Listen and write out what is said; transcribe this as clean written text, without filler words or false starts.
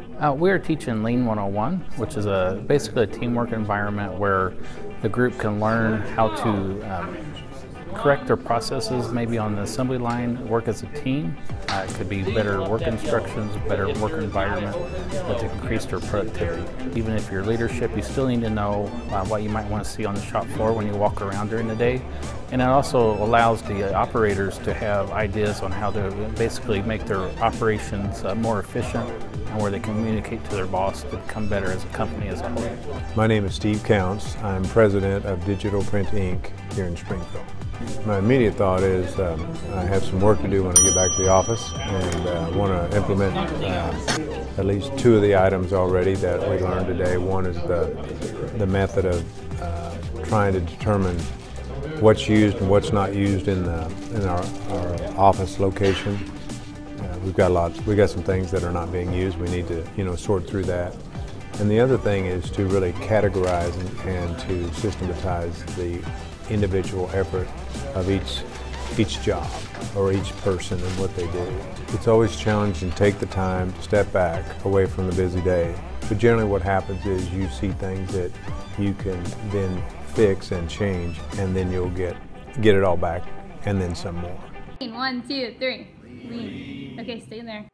We're teaching Lean 101, which is basically a teamwork environment where the group can learn how to correct their processes, maybe on the assembly line, work as a team. It could be better work instructions, better work environment, but to increase their productivity. Even if you're leadership, you still need to know what you might want to see on the shop floor when you walk around during the day. And it also allows the operators to have ideas on how to basically make their operations more efficient and where they communicate to their boss to become better as a company as a whole. My name is Steve Counts. I'm president of Digital Print Inc. here in Springfield. My immediate thought is I have some work to do when I get back to the office, and I want to implement at least two of the items already that we learned today. One is the method of trying to determine what's used and what's not used in our office location. We've got some things that are not being used. We need to sort through that. And the other thing is to really categorize and to systematize the individual effort of each job or each person and what they do. It's always challenging to take the time to step back away from the busy day. But generally what happens is you see things that you can then fix and change, and then you'll get it all back and then some more. 1, 2, 3. Lean. Okay, stay in there.